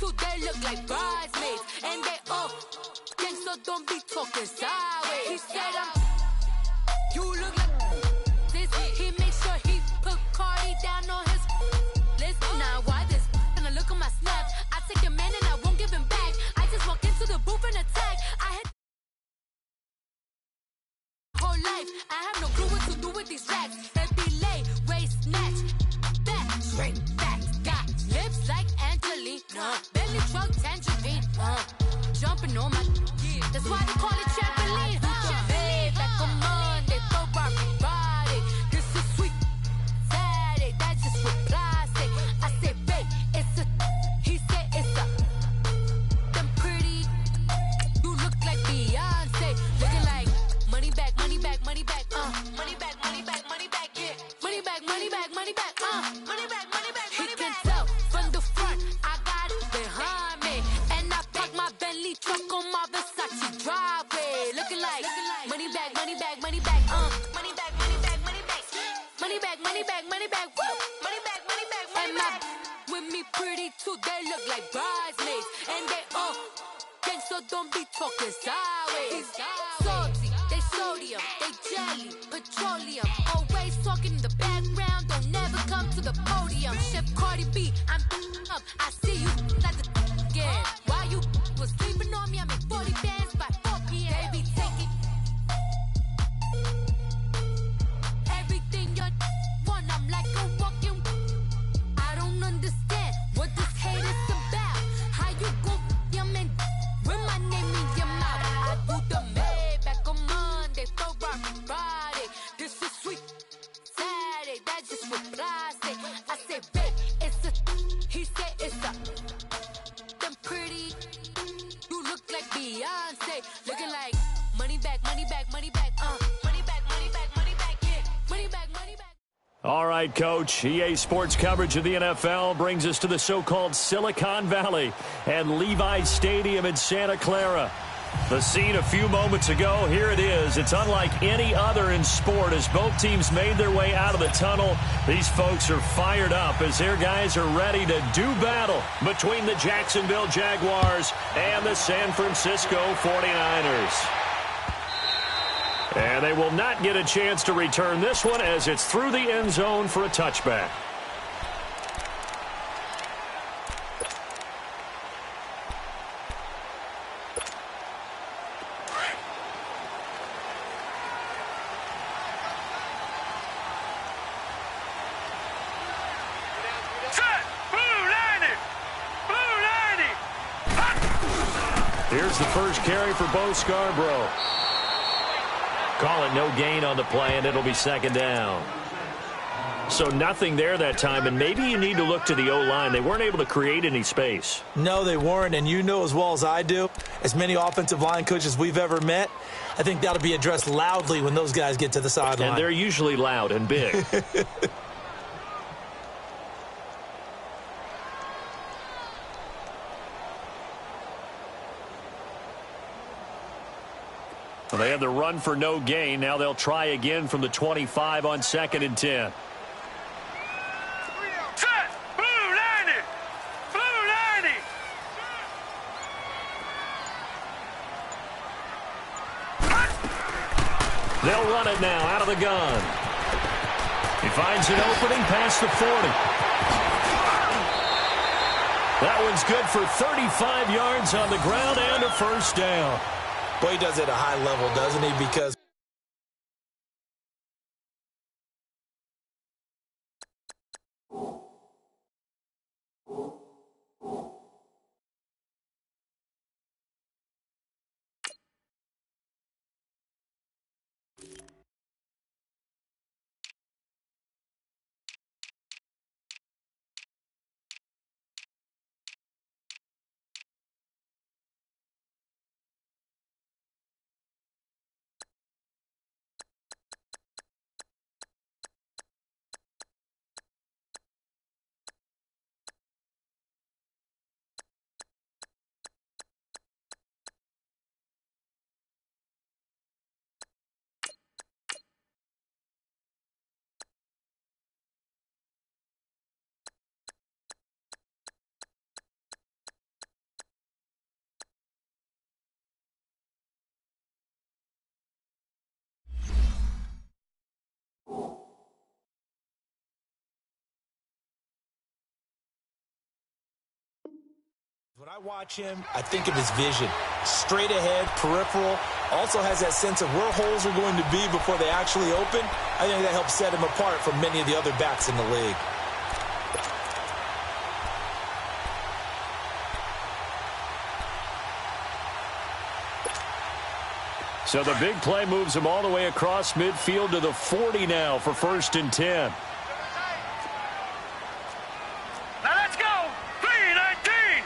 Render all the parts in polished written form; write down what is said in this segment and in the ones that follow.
too, they look like bridesmaids. And they all gang, so don't be talking sideways. He said you look like this. He made sure he put Cardi down on his list. Now why this? And I look at my snap. I take a man and I won't give him back. I just walk into the booth and attack. I had whole life. I have no clue what to do with these racks. They be lay, waist snatch, back, straight back. Got lips like Angelina, belly truck tangerine. Jumping on my, that's why they call it trampoline. Hey, back on Monday, throw Barbie body. This is sweet Saturday, that's just with plastic. I say, babe, it's a, he said it's a, them pretty, you look like Beyonce, looking like money back, money back, money back, money back, money back, money back, yeah, money back, money back, money back, money back, money back, money back. He can tell from the front, I got it behind me, and I park my Bentley truck on my Versace driveway, looking like money back, money back, money back, money back, money back, money back, money back, money back, money back, woo, money back, money back, money back. With me pretty too, they look like bridesmaids, and they all gang, so don't be talking sideways. Salty, they sodium, they jelly, petroleum. Always talking in the background, don't never come to the podium. Chef Cardi B, I'm up. I see you like the again. While you was sleeping on me, I make 40 bands by 4 p.m. They be taking everything you want. I'm like a walking. I don't understand what this hate is about. How you go, your man, with my name in your mouth. I do the Maybach on Monday, throw Barbie body. This is sweet Saturday, that's just with plastic. I say, babe, it's a, he said it's a, them pretty, you look like Beyonce, looking like money back, money back, money back, money back, money back, money back, yeah, money back, money back. All right, Coach. EA Sports coverage of the NFL brings us to the so-called Silicon Valley and Levi's Stadium in Santa Clara. The scene a few moments ago, here it is. It's unlike any other in sport as both teams made their way out of the tunnel. These folks are fired up as their guys are ready to do battle between the Jacksonville Jaguars and the San Francisco 49ers. And they will not get a chance to return this one as it's through the end zone for a touchback. Here's the first carry for Bo Scarborough. Call it no gain on the play, and it'll be second down. So nothing there that time, and maybe you need to look to the O-line. They weren't able to create any space. No, they weren't, and you know as well as I do, as many offensive line coaches we've ever met, I think that'll be addressed loudly when those guys get to the sideline. And they're usually loud and big. Well, they had the run for no gain. Now they'll try again from the 25 on 2nd and 10. They'll run it now out of the gun. He finds an opening past the 40. That one's good for 35 yards on the ground and a first down. Boy, he does it at a high level, doesn't he? Because When I watch him, I think of his vision. Straight ahead, peripheral, also has that sense of where holes are going to be before they actually open. I think that helps set him apart from many of the other backs in the league. So the big play moves him all the way across midfield to the 40 now for 1st and 10. Now let's go! 3-19!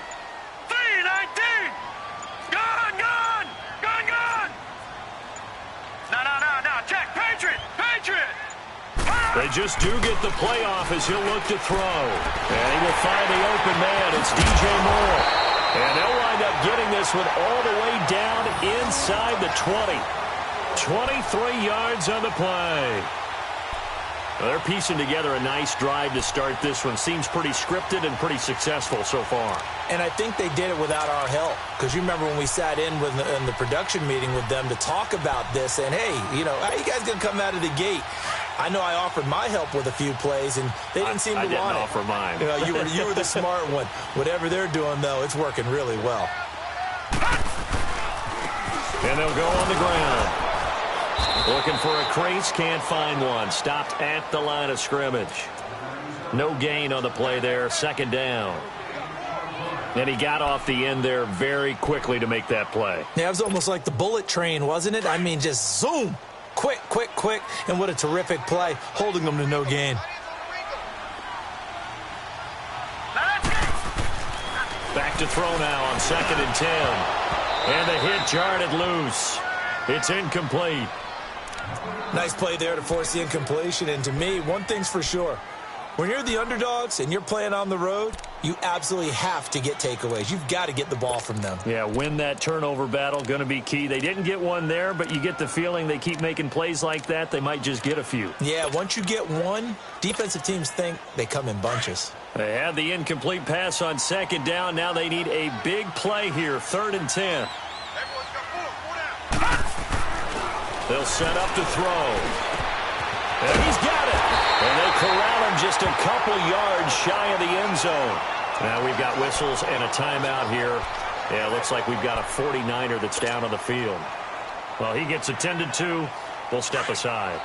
3-19! Gone, gone! Gone, gone! No, check! Patriot! Patriot! They just do get the playoff as he'll look to throw. And he will find the open man. It's DJ Moore. And they'll wind up getting this one all the way down inside the 20. 23 yards on the play. Well, they're piecing together a nice drive to start this one. Seems pretty scripted and pretty successful so far. And I think they did it without our help. Because you remember when we sat in the production meeting with them to talk about this. And, hey, how you guys going to come out of the gate? I know I offered my help with a few plays, and they didn't seem to want it. I didn't offer mine. You were the smart one. Whatever they're doing, though, it's working really well. And they'll go on the ground. Looking for a crease, can't find one. Stopped at the line of scrimmage. No gain on the play there, 2nd down. And he got off the end there very quickly to make that play. Yeah, it was almost like the bullet train, wasn't it? I mean, just zoom. Quick, quick, quick. And what a terrific play, holding them to no gain. Back to throw now on 2nd and 10. And the hit jarred it loose. It's incomplete. Nice play there to force the incompletion. And to me, one thing's for sure. When you're the underdogs and you're playing on the road, you absolutely have to get takeaways. You've got to get the ball from them. Yeah, win that turnover battle, going to be key. They didn't get one there, but you get the feeling they keep making plays like that, they might just get a few. Yeah, once you get one, defensive teams think they come in bunches. They had the incomplete pass on 2nd down. Now they need a big play here, 3rd and 10. They'll set up to throw. And he's got it. And they corral him just a couple yards shy of the end zone. Now we've got whistles and a timeout here. Yeah, looks like we've got a 49er that's down on the field. Well, he gets attended to. We'll step aside.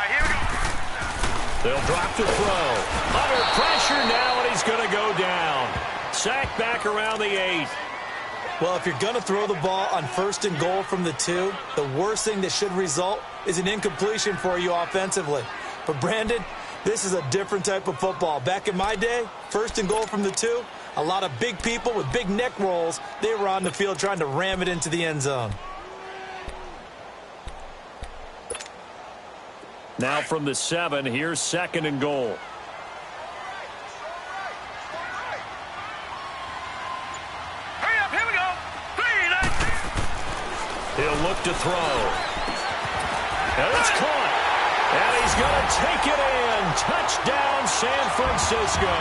Here we go. They'll drop to throw. Under pressure now, and he's going to go down. Sacked back around the 8. Well, if you're going to throw the ball on 1st and goal from the 2, the worst thing that should result is an incompletion for you offensively. But, Brandon, this is a different type of football. Back in my day, 1st and goal from the 2, a lot of big people with big neck rolls, they were on the field trying to ram it into the end zone. Now from the 7, here's 2nd and goal. He'll look to throw. And it's caught. And he's going to take it in. Touchdown, San Francisco.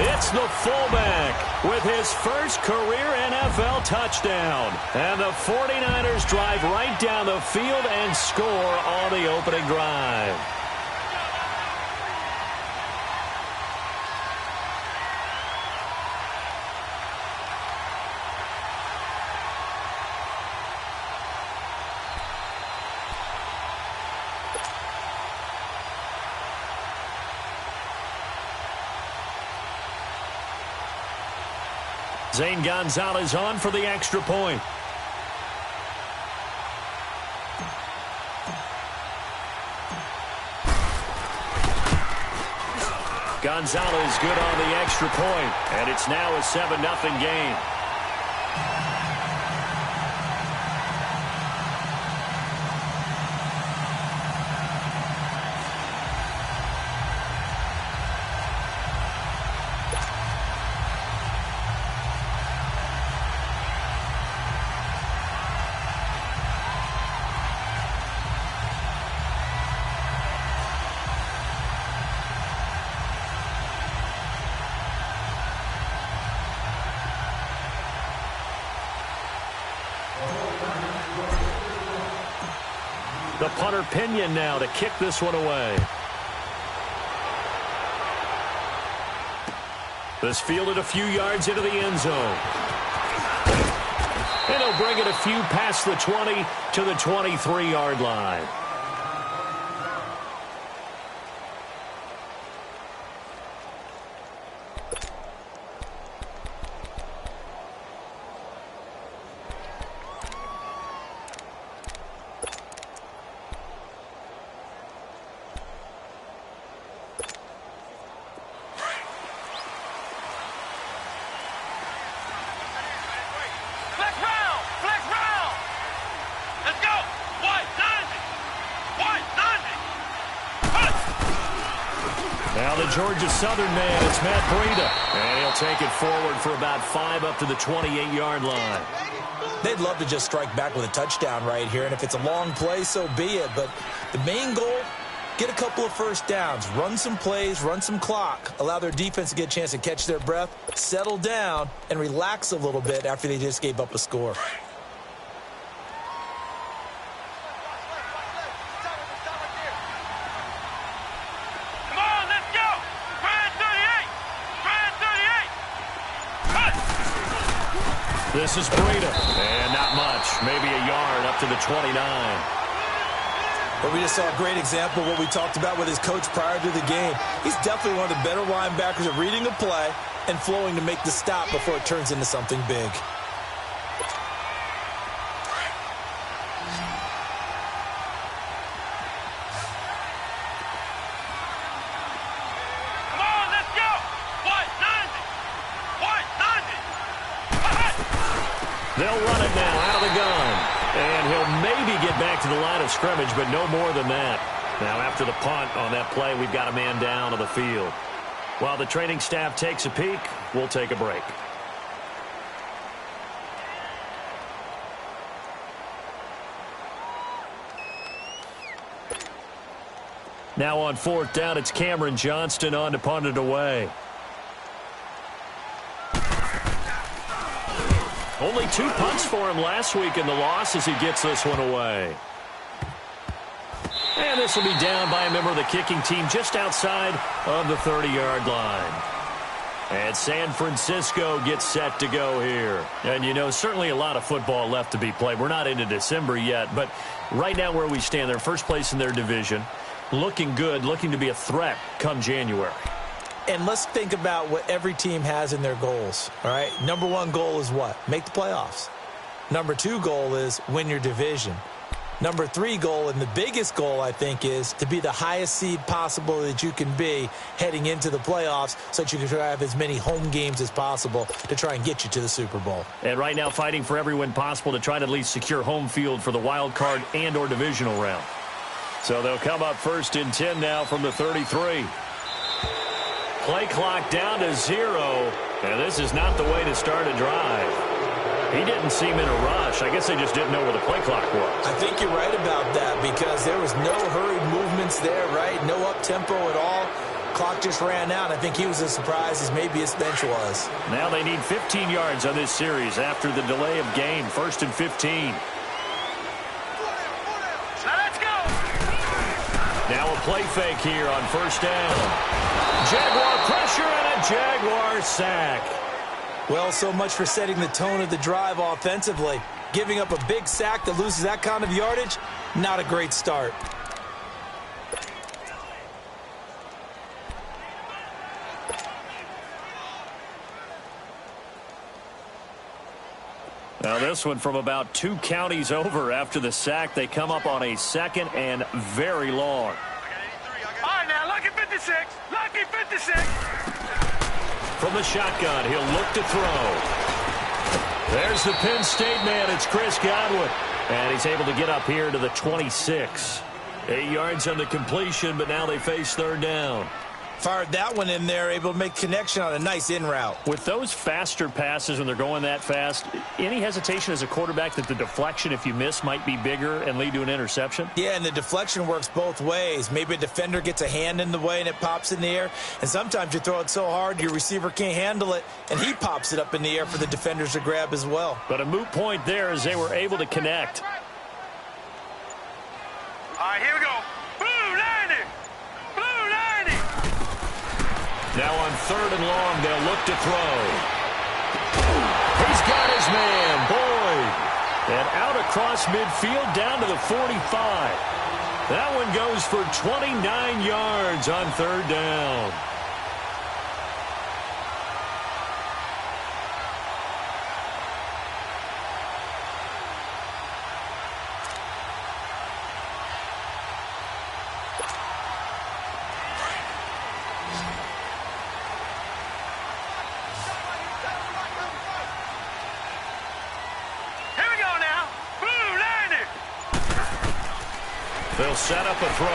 It's the fullback with his first career NFL touchdown. And the 49ers drive right down the field and score on the opening drive. Zane Gonzalez on for the extra point. Gonzalez good on the extra point, and it's now a 7-0 game. The punter Pinion now to kick this one away. This fielded a few yards into the end zone. And he'll bring it a few past the 20 to the 23-yard line. Now the Georgia Southern man, it's Matt Breida. And he'll take it forward for about 5 up to the 28-yard line. They'd love to just strike back with a touchdown right here, and if it's a long play, so be it. But the main goal, get a couple of first downs, run some plays, run some clock, allow their defense to get a chance to catch their breath, settle down, and relax a little bit after they just gave up a score. This is Breida, and not much, maybe a yard up to the 29. But we just saw a great example of what we talked about with his coach prior to the game. He's definitely one of the better linebackers at reading a play and flowing to make the stop before it turns into something big. They'll run it now out of the gun. And he'll maybe get back to the line of scrimmage, but no more than that. Now after the punt on that play, we've got a man down on the field. While the training staff takes a peek, we'll take a break. Now on 4th down, it's Cameron Johnston on to punt it away. Only 2 punts for him last week in the loss as he gets this one away. And this will be down by a member of the kicking team just outside of the 30-yard line. And San Francisco gets set to go here. And, you know, certainly a lot of football left to be played. We're not into December yet, but right now where we stand, they're first place in their division. Looking good, looking to be a threat come January. And let's think about what every team has in their goals, all right? Number 1 goal is what? Make the playoffs. Number 2 goal is win your division. Number 3 goal, and the biggest goal, I think, is to be the highest seed possible that you can be heading into the playoffs so that you can have as many home games as possible to try and get you to the Super Bowl. And right now fighting for every win possible to try to at least secure home field for the wild card and or divisional round. So they'll come up 1st and 10 now from the 33. Play clock down to 0, and this is not the way to start a drive. He didn't seem in a rush. I guess they just didn't know where the play clock was. I think you're right about that because there was no hurried movements there, right? No up-tempo at all. Clock just ran out. I think he was as surprised as maybe his bench was. Now they need 15 yards on this series after the delay of game. 1st and 15. Now a play fake here on 1st down. Jaguar pressure and a Jaguar sack. Well, so much for setting the tone of the drive offensively. Giving up a big sack that loses that kind of yardage, not a great start. Now this one from about 2 counties over after the sack. They come up on a 2nd and very long. All right, now, lucky 56. Lucky 56. From the shotgun, he'll look to throw. There's the Penn State man. It's Chris Godwin. And he's able to get up here to the 26. 8 yards on the completion, but now they face 3rd down. Fired that one in there, able to make connection on a nice in route. With those faster passes when they're going that fast, any hesitation as a quarterback that the deflection, if you miss, might be bigger and lead to an interception? Yeah, and the deflection works both ways. Maybe a defender gets a hand in the way and it pops in the air. And sometimes you throw it so hard your receiver can't handle it, and he pops it up in the air for the defenders to grab as well. But a moot point there as they were able to connect. All right, here we go. Blue 90. Blue 90. Now on 3rd and long, they'll look to throw. He's got his man, Boyd. And out across midfield down to the 45. That one goes for 29 yards on 3rd down. They'll set up a throw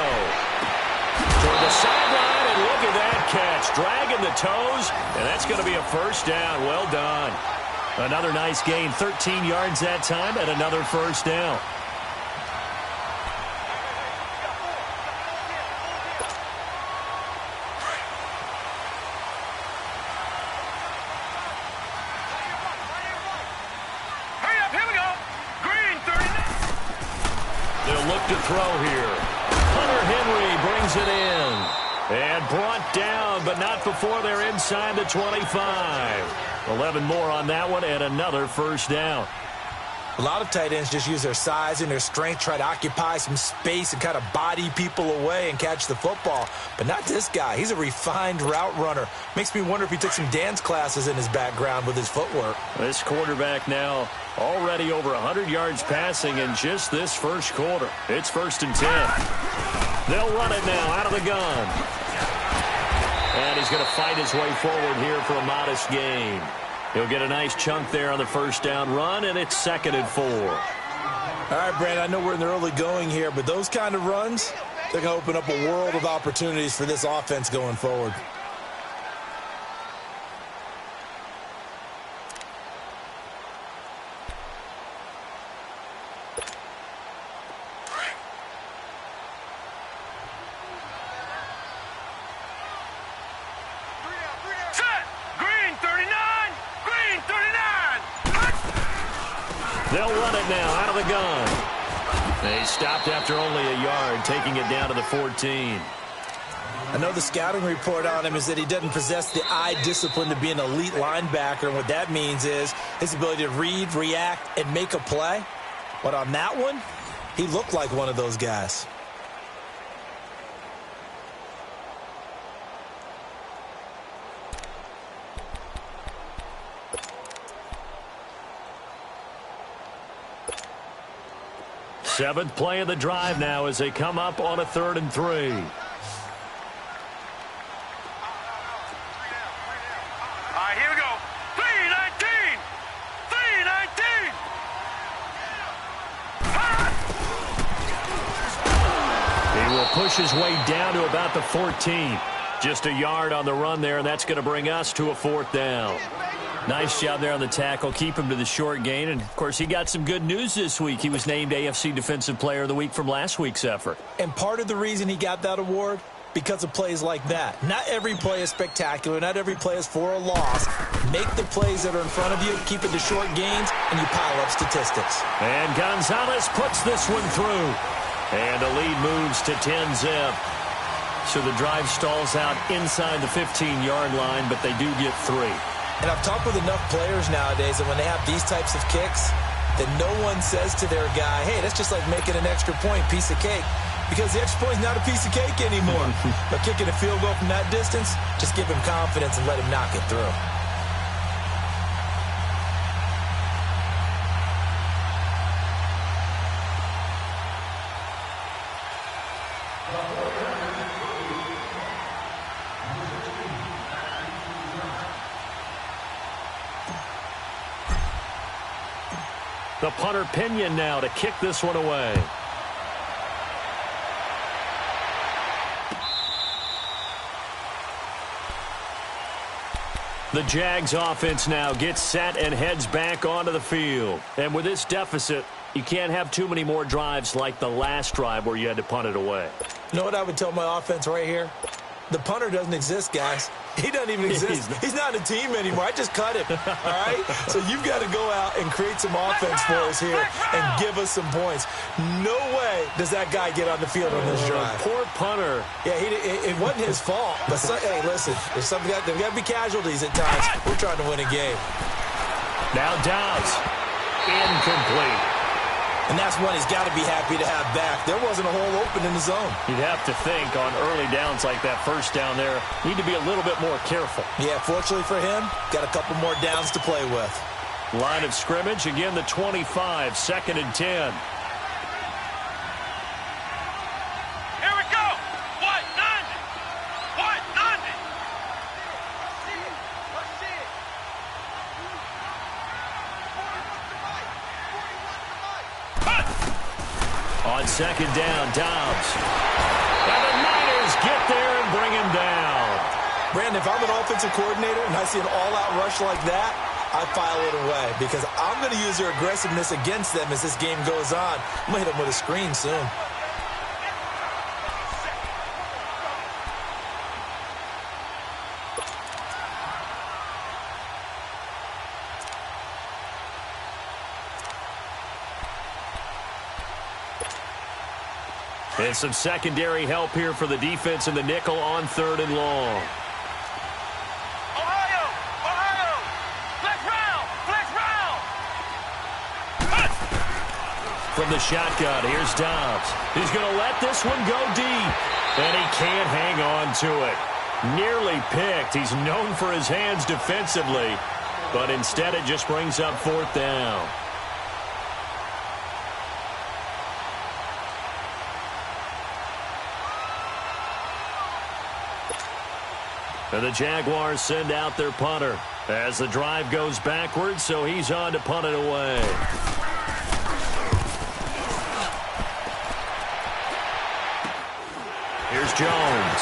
toward the sideline, and look at that catch, dragging the toes, and that's going to be a 1st down. Well done. Another nice gain, 13 yards that time, and another 1st down. Hurry up, here we go. Green 39. They'll look to throw here. Hunter Henry brings it in. And brought down, but not before they're inside the 25. 11 more on that one, and another 1st down. A lot of tight ends just use their size and their strength, try to occupy some space and kind of body people away and catch the football. But not this guy. He's a refined route runner. Makes me wonder if he took some dance classes in his background with his footwork. This quarterback now already over 100 yards passing in just this 1st quarter. It's 1st and 10. They'll run it now out of the gun. And he's going to fight his way forward here for a modest gain. He'll get a nice chunk there on the 1st down run, and it's 2nd and 4. All right, Brandon, I know we're in the early going here, but those kind of runs, they're going to open up a world of opportunities for this offense going forward. They'll run it now out of the gun. They stopped after only a yard, taking it down to the 14. I know the scouting report on him is that he doesn't possess the eye discipline to be an elite linebacker, and what that means is his ability to read, react, and make a play. But on that one, he looked like one of those guys. Seventh play of the drive now as they come up on a 3rd and 3. All right, here we go. 319. 319. He will push his way down to about the 14. Just a yard on the run there, and that's going to bring us to a 4th down. Nice job there on the tackle. Keep him to the short gain. And, of course, he got some good news this week. He was named AFC Defensive Player of the Week from last week's effort. And part of the reason he got that award, because of plays like that. Not every play is spectacular. Not every play is for a loss. Make the plays that are in front of you, keep it to short gains, and you pile up statistics. And Gonzalez puts this one through. And the lead moves to 10-zip. So the drive stalls out inside the 15-yard line, but they do get 3. And I've talked with enough players nowadays that when they have these types of kicks, that no one says to their guy, hey, that's just like making an extra point, piece of cake. Because the extra point is not a piece of cake anymore. But kicking a field goal from that distance, just give him confidence and let him knock it through. The punter Pinion now to kick this one away. The Jags offense now gets set and heads back onto the field. And with this deficit, you can't have too many more drives like the last drive where you had to punt it away. You know what I would tell my offense right here? The punter doesn't exist, guys. He doesn't even exist. He's not a team anymore. I just cut him, all right? So you've got to go out and create some offense for us here and give us some points. No way does that guy get on the field on this drive. Poor punter. Yeah, it wasn't his fault. But, hey, listen, there's got to be casualties at times. We're trying to win a game. Now Dobbs. Incomplete. And that's one he's got to be happy to have back. There wasn't a hole open in the zone. You'd have to think on early downs like that first down there, need to be a little bit more careful. Yeah, fortunately for him, got a couple more downs to play with. Line of scrimmage, again the 25, 2nd and 10. Here we go. What? 90. What? 90. On 2nd down, Dobbs. And the Niners get there and bring him down. Brandon, if I'm an offensive coordinator and I see an all-out rush like that, I file it away because I'm going to use their aggressiveness against them as this game goes on. I'm going to hit them with a screen soon. And some secondary help here for the defense in the nickel on 3rd and long. Ohio! Ohio! Flex round! From the shotgun, here's Dobbs. He's going to let this one go deep. And he can't hang on to it. Nearly picked. He's known for his hands defensively. But instead it just brings up 4th down. And the Jaguars send out their punter as the drive goes backwards, so he's on to punt it away. Here's Jones.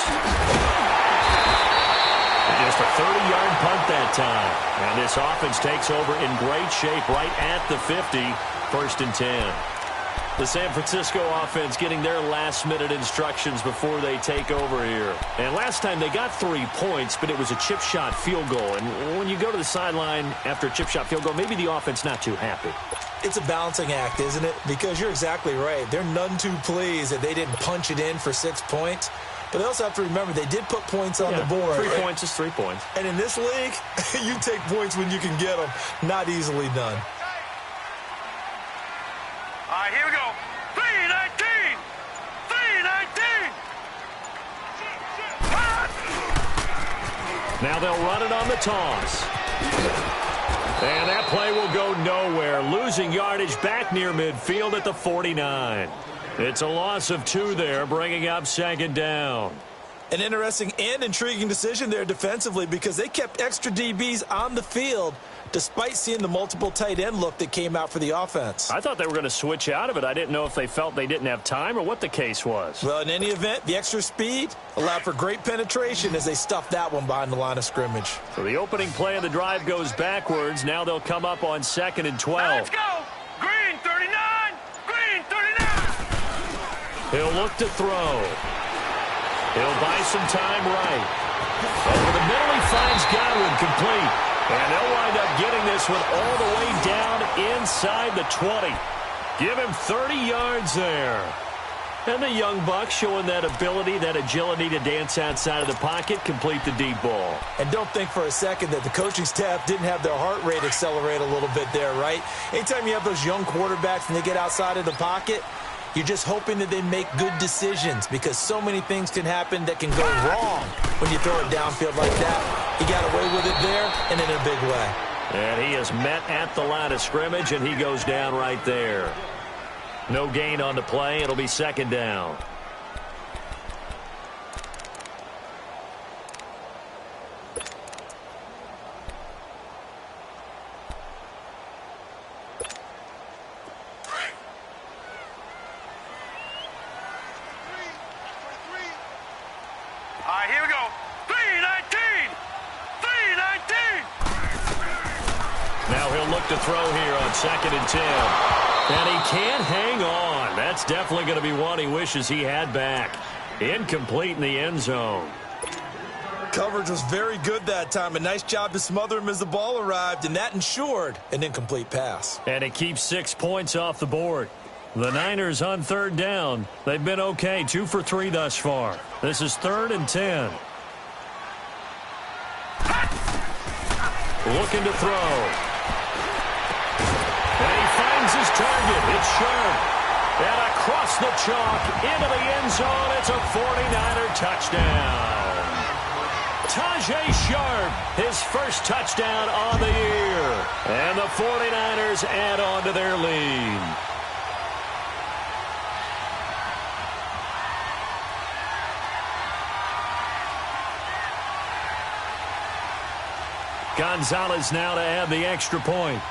Just a 30-yard punt that time. And this offense takes over in great shape right at the 50, 1st and 10. The San Francisco offense getting their last-minute instructions before they take over here. And last time they got 3 points, but it was a chip shot field goal. And when you go to the sideline after a chip shot field goal, maybe the offense not too happy. It's a balancing act, isn't it? Because you're exactly right. They're none too pleased that they didn't punch it in for 6 points. But they also have to remember they did put points on the board. 3 points is 3 points. And in this league, you take points when you can get them. Not easily done. All right, here we go. 319! 319! Now they'll run it on the toss. And that play will go nowhere. Losing yardage back near midfield at the 49. It's a loss of 2 there, bringing up 2nd down. An interesting and intriguing decision there defensively because they kept extra DBs on the field despite seeing the multiple tight end look that came out for the offense. I thought they were going to switch out of it. I didn't know if they felt they didn't have time or what the case was. Well, in any event, the extra speed allowed for great penetration as they stuffed that one behind the line of scrimmage. So the opening play of the drive goes backwards. Now they'll come up on 2nd and 12. Let's go! Green 39! Green 39! He'll look to throw. He'll buy some time right. Over the middle, he finds Godwin complete. And they'll wind up getting this one all the way down inside the 20. Give him 30 yards there. And the young buck showing that ability, that agility to dance outside of the pocket, complete the deep ball. And don't think for a second that the coaching staff didn't have their heart rate accelerate a little bit there, right? Anytime you have those young quarterbacks and they get outside of the pocket, you're just hoping that they make good decisions because so many things can happen that can go wrong when you throw it downfield like that. He got away with it there and in a big way. And he is met at the line of scrimmage, and he goes down right there. No gain on the play. It'll be 2nd down. All right, here we go. 319! 319! Now he'll look to throw here on 2nd and 10. And he can't hang on. That's definitely going to be one he wishes he had back. Incomplete in the end zone. coverage was very good that time. A nice job to smother him as the ball arrived, and that ensured an incomplete pass. And it keeps 6 points off the board. The Niners on third down. They've been okay, 2 for 3 thus far. This is 3rd and 10. Looking to throw. And he finds his target. It's Sharp. And across the chalk into the end zone. It's a 49er touchdown. Tajay Sharp, his first touchdown on the year. And the 49ers add on to their lead. Gonzalez now to add the extra point.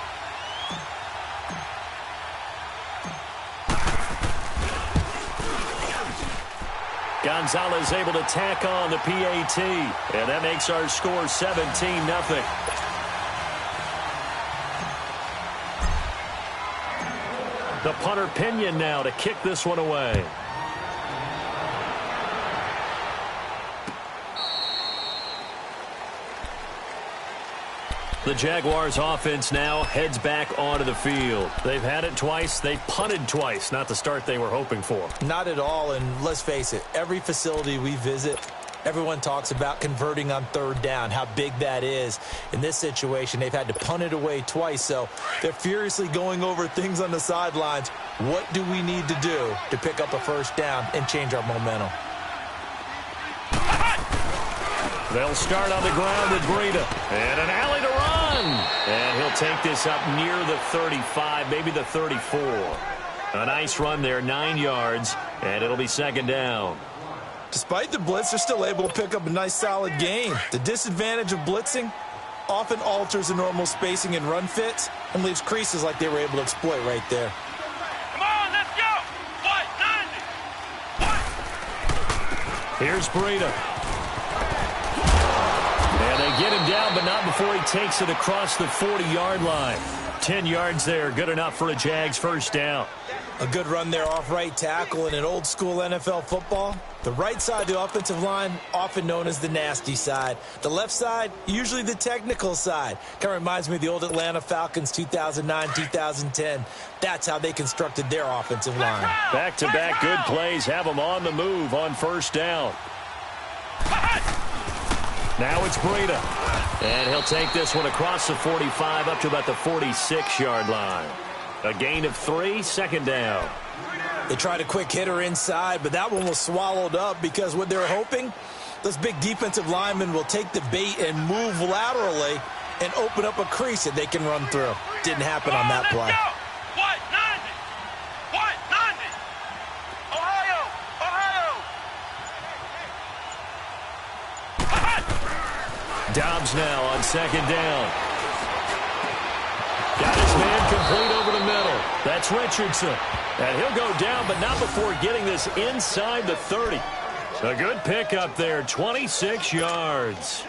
Gonzalez able to tack on the PAT, and that makes our score 17-0. The punter Pinion now to kick this one away. The Jaguars offense now heads back onto the field. They've had it twice. They've punted twice. Not the start they were hoping for. Not at all, and let's face it, every facility we visit, everyone talks about converting on third down, how big that is. In this situation, they've had to punt it away twice, so they're furiously going over things on the sidelines. What do we need to do to pick up a first down and change our momentum? They'll start on the ground with Breida. And an alley to run. And he'll take this up near the 35, maybe the 34. A nice run there, 9 yards, and it'll be second down. Despite the blitz, they're still able to pick up a nice solid gain. The disadvantage of blitzing often alters the normal spacing and run fits and leaves creases like they were able to exploit right there. Come on, let's go. What? 90. What? Here's Breida. And they get him down, but not before he takes it across the 40-yard line. 10 yards there, good enough for a Jags first down. A good run there off right tackle in an old-school NFL football. The right side of the offensive line, often known as the nasty side. The left side, usually the technical side. Kind of reminds me of the old Atlanta Falcons 2009-2010. That's how they constructed their offensive line. Back-to-back good plays have them on the move on first down. Now it's Breida. And he'll take this one across the 45 up to about the 46-yard line. A gain of 3, second down. They tried a quick hitter inside, but that one was swallowed up because what they're hoping, those big defensive linemen will take the bait and move laterally and open up a crease that they can run through. Didn't happen on that play. What? 90. What? 90. Ohio. Dobbs now on second down. Got his man complete over the middle. That's Richardson. And he'll go down, but not before getting this inside the 30. A good pickup there, 26 yards.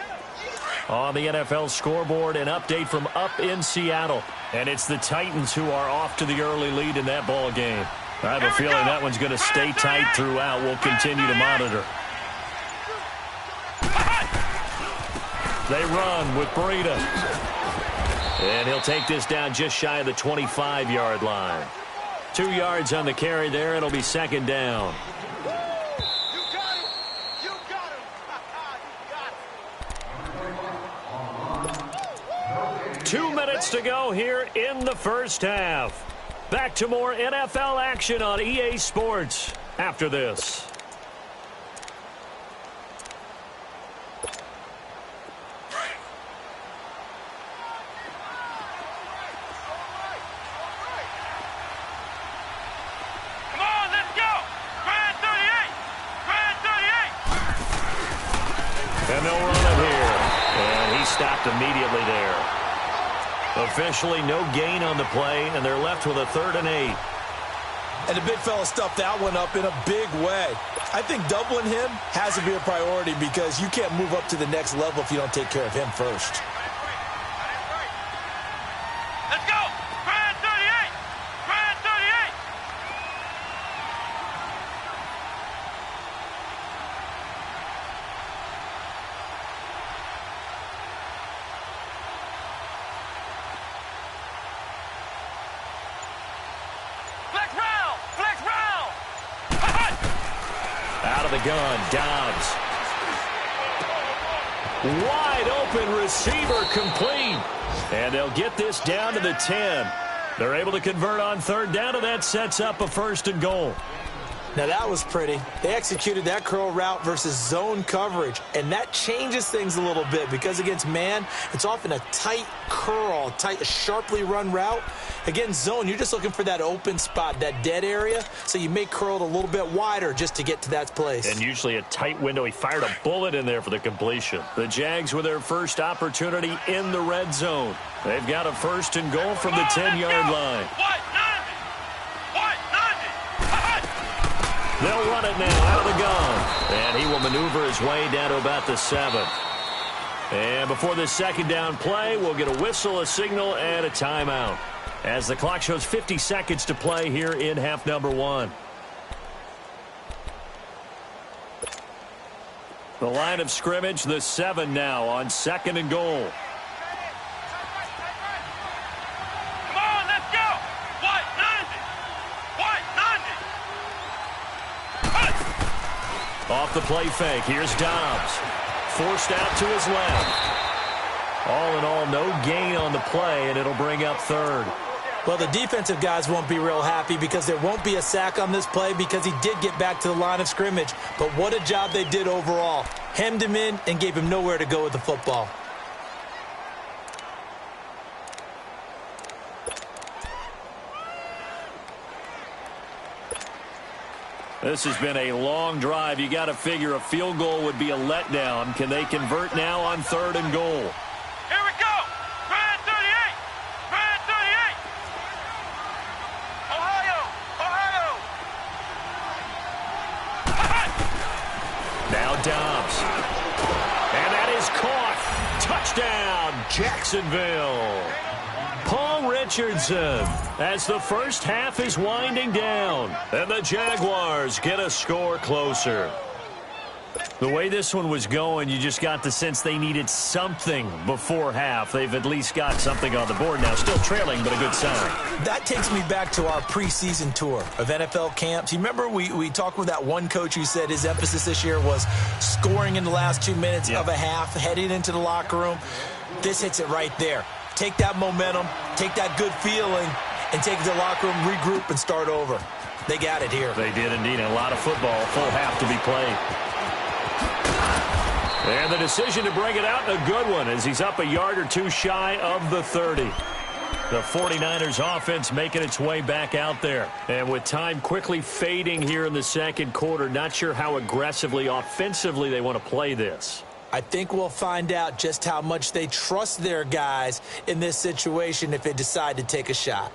On the NFL scoreboard, an update from up in Seattle. And it's the Titans who are off to the early lead in that ball game. I have a feeling that one's going to stay tight throughout. We'll continue to monitor. They run with Breida. And he'll take this down just shy of the 25-yard line. 2 yards on the carry there. It'll be second down. You got him. 2 minutes to go here in the first half. Back to more NFL action on EA Sports after this. And they'll run it here. And he stopped immediately there. Officially no gain on the play, and they're left with a 3rd and 8. And the big fella stuffed that one up in a big way. I think doubling him has to be a priority because you can't move up to the next level if you don't take care of him first. Let's go. Grand 38. Grand 38. Out of the gun, Dobbs. Wide open receiver complete. And they'll get this down to the 10. They're able to convert on third down, and that sets up a 1st and goal. Now, that was pretty. They executed that curl route versus zone coverage, and that changes things a little bit because against man, it's often a tight curl, tight, sharply run route. Against zone, you're just looking for that open spot, that dead area, so you may curl it a little bit wider just to get to that place. And usually a tight window. He fired a bullet in there for the completion. The Jags with their first opportunity in the red zone. They've got a 1st and goal from the 10-yard line. They'll run it now out of the gun. And he will maneuver his way down to about the 7. And before this 2nd down play, we'll get a whistle, a signal, and a timeout, as the clock shows 50 seconds to play here in half number 1. The line of scrimmage, the 7 now on 2nd and goal. Off the play fake, here's Dobbs. Forced out to his left. All in all, no gain on the play, and it'll bring up 3rd. Well, the defensive guys won't be real happy because there won't be a sack on this play because he did get back to the line of scrimmage. But what a job they did overall. Hemmed him in and gave him nowhere to go with the football. This has been a long drive. You got to figure a field goal would be a letdown. Can they convert now on 3rd and goal? Here we go. Brand 38. Brand 38. Ohio. Now Dobbs. And that is caught. Touchdown, Jacksonville. Paul Richardson, as the first half is winding down, and the Jaguars get a score closer. The way this one was going, you just got the sense they needed something before half. They've at least got something on the board now. Still trailing, but a good sign. That takes me back to our preseason tour of NFL camps. You remember we talked with that one coach who said his emphasis this year was scoring in the last 2 minutes of a half, heading into the locker room. This hits it right there. Take that momentum, take that good feeling, and take it to the locker room, regroup, and start over. They got it here. They did indeed. A lot of football, full half to be played. And the decision to bring it out, a good one, as he's up a yard or two shy of the 30. The 49ers offense making its way back out there. And with time quickly fading here in the 2nd quarter, not sure how aggressively, offensively they want to play this. I think we'll find out just how much they trust their guys in this situation if they decide to take a shot.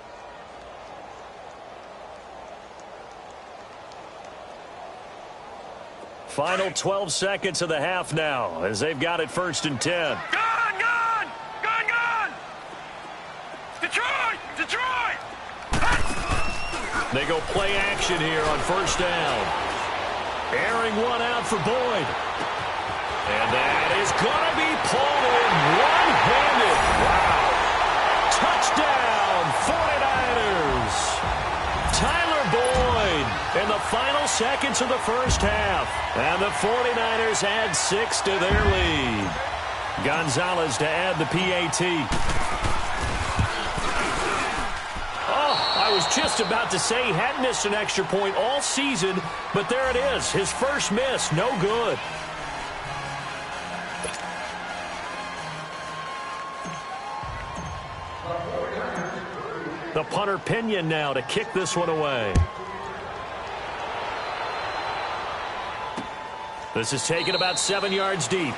Final 12 seconds of the half now, as they've got it 1st and 10. Gone! Detroit! They go play action here on 1st down. Airing one out for Boyd. And that is going to be pulled in one-handed. Wow. Touchdown, 49ers. Tyler Boyd in the final seconds of the first half. And the 49ers add 6 to their lead. Gonzalez to add the PAT. Oh, I was just about to say he hadn't missed an extra point all season, but there it is. His first miss, no good. The punter Pinion now to kick this one away. This is taken about 7 yards deep.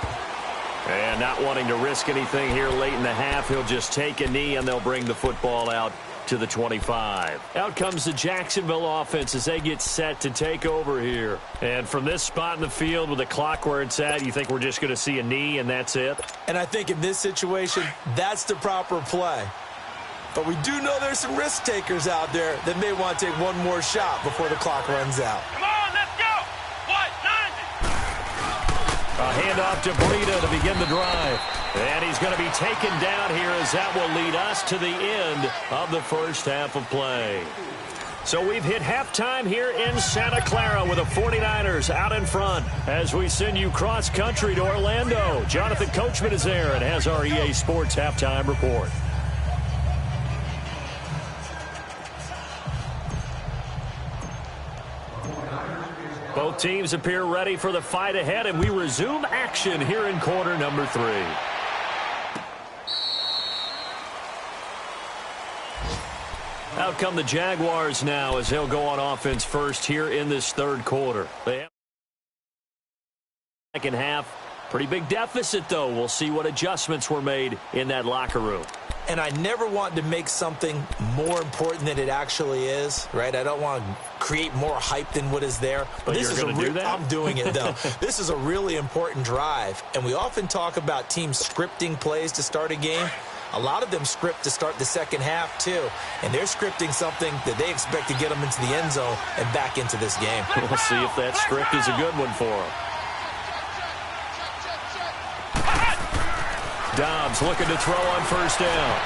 And not wanting to risk anything here late in the half, he'll just take a knee and they'll bring the football out to the 25. Out comes the Jacksonville offense as they get set to take over here. And from this spot in the field with the clock where it's at, you think we're just going to see a knee and that's it? And I think in this situation, that's the proper play. But we do know there's some risk takers out there that may want to take one more shot before the clock runs out. Come on, let's go! What? 90! A handoff to Breida to begin the drive. And he's going to be taken down here as that will lead us to the end of the first half of play. So we've hit halftime here in Santa Clara with the 49ers out in front as we send you cross-country to Orlando. Jonathan Coachman is there and has our EA Sports halftime report. Both teams appear ready for the fight ahead, and we resume action here in quarter number 3. Out come the Jaguars now as they'll go on offense first here in this third quarter. They have second half. Pretty big deficit, though. We'll see what adjustments were made in that locker room. And I never want to make something more important than it actually is, right? I don't want to create more hype than what is there. But this you're going to do that? I'm doing it, though. This is a really important drive. And we often talk about teams scripting plays to start a game. A lot of them script to start the second half, too. And they're scripting something that they expect to get them into the end zone and back into this game. We'll see if that script is a good one for them. Dobbs looking to throw on first down.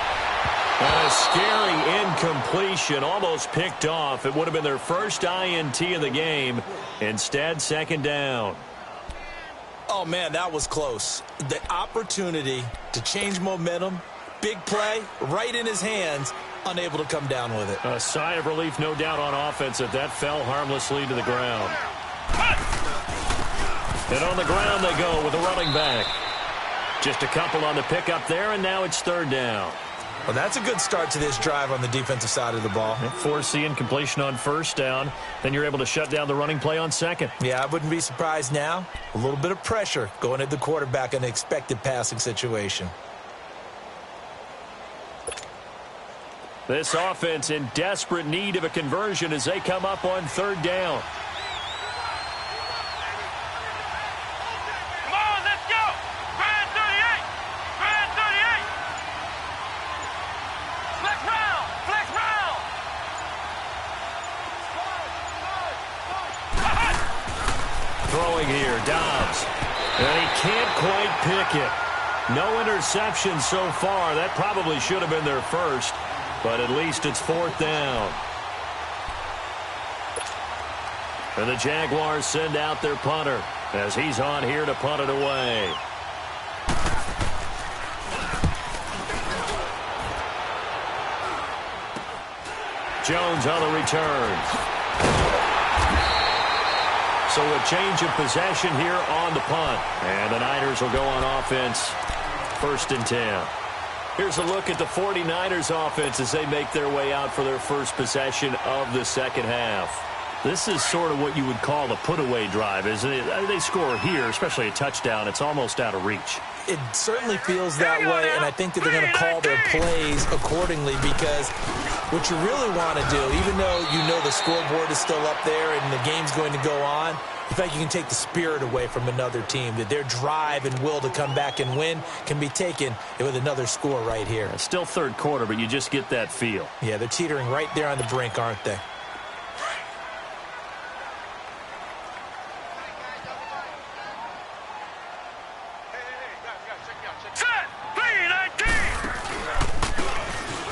And a scary incompletion, almost picked off. It would have been their first INT of the game. Instead, second down. Oh, man, that was close. The opportunity to change momentum, big play, right in his hands, unable to come down with it. A sigh of relief, no doubt, on offense if that fell harmlessly to the ground. And on the ground they go with a running back. Just a couple on the pickup there, and now it's third down. Well, that's a good start to this drive on the defensive side of the ball. Force the incompletion on first down. Then you're able to shut down the running play on second. Yeah, I wouldn't be surprised now. A little bit of pressure going at the quarterback in an expected passing situation. This offense in desperate need of a conversion as they come up on third down. Come on, let's go! Grand 38! Grand 38! Flex round! Flex round! Throwing here, Dobbs. And he can't quite pick it. No interception so far. That probably should have been their first. But at least it's fourth down. And the Jaguars send out their punter as he's on here to punt it away. Jones on the return. So a change of possession here on the punt. And the Niners will go on offense. First and 10. Here's a look at the 49ers offense as they make their way out for their first possession of the second half. This is sort of what you would call a put-away drive, isn't it? They score here, especially a touchdown. It's almost out of reach. It certainly feels that way, and I think that they're going to call their plays accordingly because what you really want to do, even though you know the scoreboard is still up there and the game's going to go on, in fact, you can take the spirit away from another team, that their drive and will to come back and win can be taken with another score right here. It's still third quarter, but you just get that feel. Yeah, they're teetering right there on the brink, aren't they?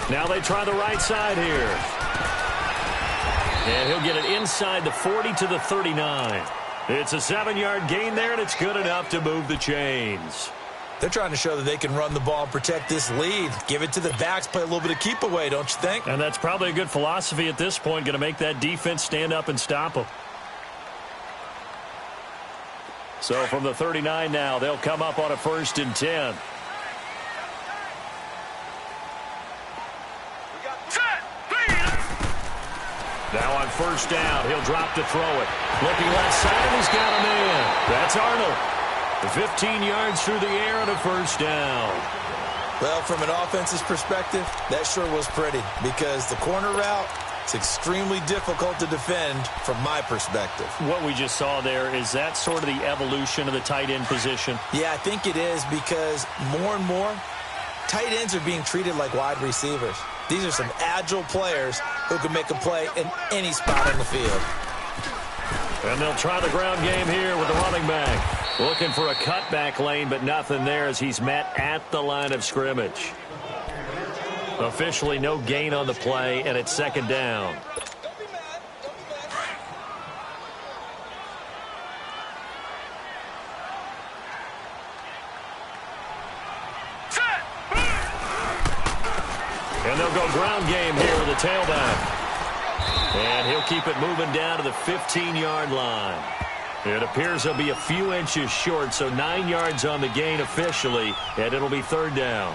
Now they try the right side here. And he'll get it inside the 40 to the 39. It's a 7-yard gain there, and it's good enough to move the chains. They're trying to show that they can run the ball and protect this lead. Give it to the backs, play a little bit of keep away, don't you think? And that's probably a good philosophy at this point, going to make that defense stand up and stop them. So from the 39 now, they'll come up on a first and 10. Now on first down, he'll drop to throw it. Looking left side, and he's got a man. That's Arnold. 15 yards through the air and a first down. Well, from an offense's perspective, that sure was pretty because the corner route is extremely difficult to defend from my perspective. What we just saw there, is that sort of the evolution of the tight end position? Yeah, I think it is because more and more, tight ends are being treated like wide receivers. These are some agile players who can make a play in any spot on the field. And they'll try the ground game here with the running back. Looking for a cutback lane, but nothing there as he's met at the line of scrimmage. Officially no gain on the play, and it's second down. And they'll go ground game here with the tailback. And he'll keep it moving down to the 15-yard line. It appears he'll be a few inches short, so 9 yards on the gain officially, and it'll be third down.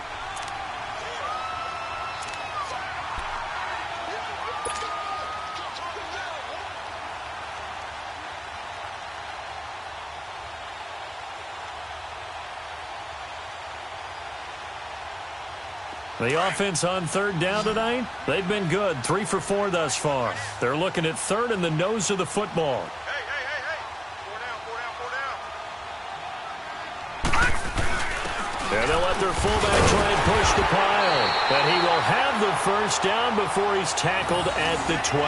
The offense on third down tonight, they've been good. 3 for 4 thus far. They're looking at third in the nose of the football. Hey. 4 down. And they'll let their fullback try and push the pile. But he will have the first down before he's tackled at the 12.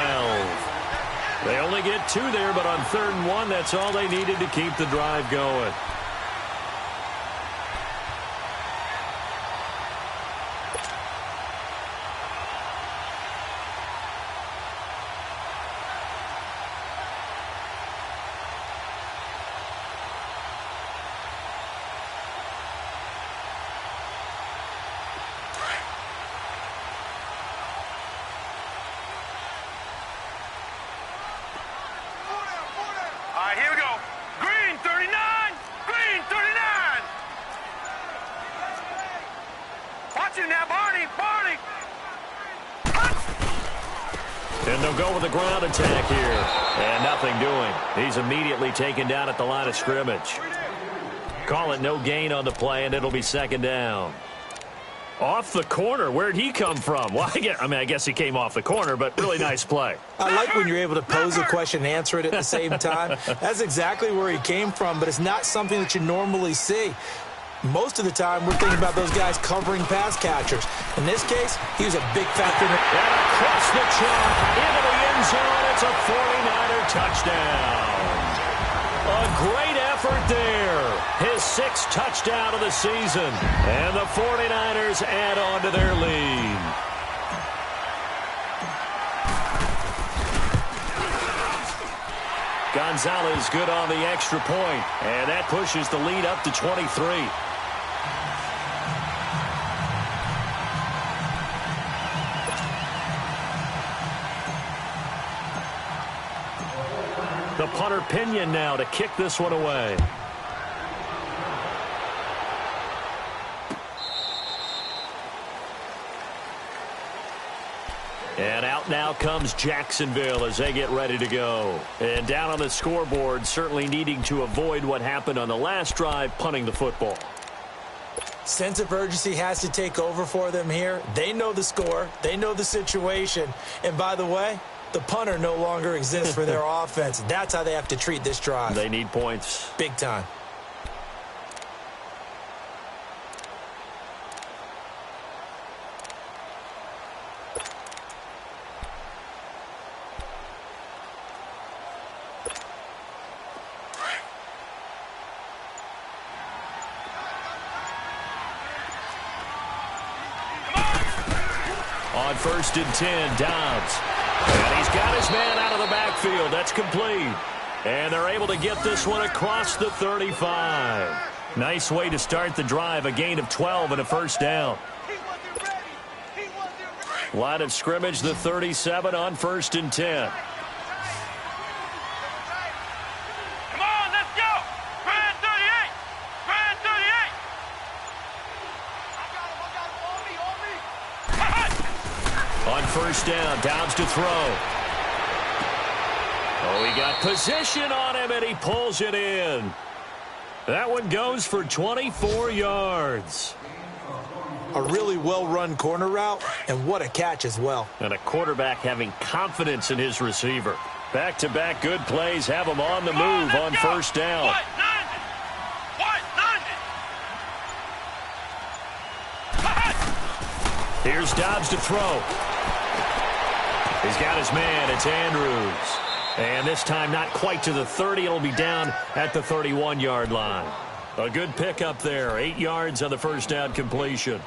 They only get 2 there, but on 3rd and 1, that's all they needed to keep the drive going. Here we go. Green 39. Green 39. Watch him now, Barney. And they'll go with the ground attack here. And nothing doing. He's immediately taken down at the line of scrimmage. Call it no gain on the play, and it'll be 2nd down. Off the corner. Where'd he come from? Well, I guess he came off the corner, but really nice play. I like when you're able to pose a question and answer it at the same time. That's exactly where he came from, but it's not something that you normally see. Most of the time, we're thinking about those guys covering pass catchers. In this case, he was a big factor. And across the chalk, into the end zone, it's a 49er touchdown. A great effort there. His 6th touchdown of the season. And the 49ers add on to their lead. Gonzalez good on the extra point. And that pushes the lead up to 23. The punter Pinion now to kick this one away. And out now comes Jacksonville as they get ready to go. And down on the scoreboard, certainly needing to avoid what happened on the last drive, punting the football. Sense of urgency has to take over for them here. They know the score. They know the situation. And by the way, the punter no longer exists for their offense. That's how they have to treat this drive. They need points. Big time. On 1st and 10, Dobbs. And he's got his man out of the backfield. That's complete. And they're able to get this one across the 35. Nice way to start the drive. A gain of 12 and a first down. Line of scrimmage, the 37 on 1st and 10. Come on, let's go. Grand 38. Grand 38. On 1st down, Downs to throw. Oh, he got position on him, and he pulls it in. That one goes for 24 yards. A really well-run corner route, and what a catch as well. And a quarterback having confidence in his receiver. Back-to-back good plays have him on the move on 1st down. Here's Dobbs to throw. He's got his man. It's Andrews. And this time not quite to the 30. It'll be down at the 31-yard line. A good pickup there. 8 yards on the first down completion.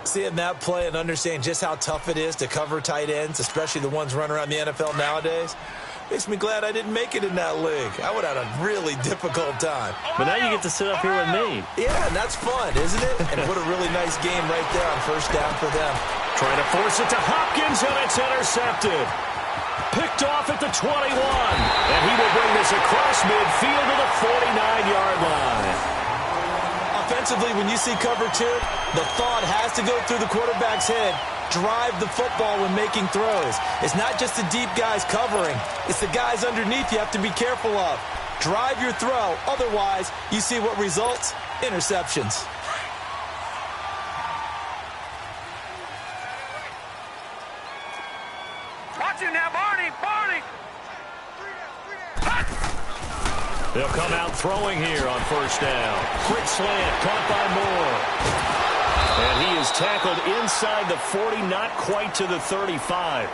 Seeing that play and understand just how tough it is to cover tight ends, especially the ones running around the NFL nowadays, makes me glad I didn't make it in that league. I would have had a really difficult time. But now you get to sit up here with me. Yeah, and that's fun, isn't it? And what a really nice game right there on 1st down for them. Trying to force it to Hopkins, and it's intercepted. Picked off at the 21. And he will bring this across midfield to the 49-yard line. Offensively, when you see cover 2, the thought has to go through the quarterback's head. Drive the football when making throws. It's not just the deep guys covering. It's the guys underneath you have to be careful of. Drive your throw. Otherwise, you see what results? Interceptions. Watch it now, Barney! Barney! They'll come out throwing here on first down. Quick slant, caught by Moore. And he is tackled inside the 40, not quite to the 35.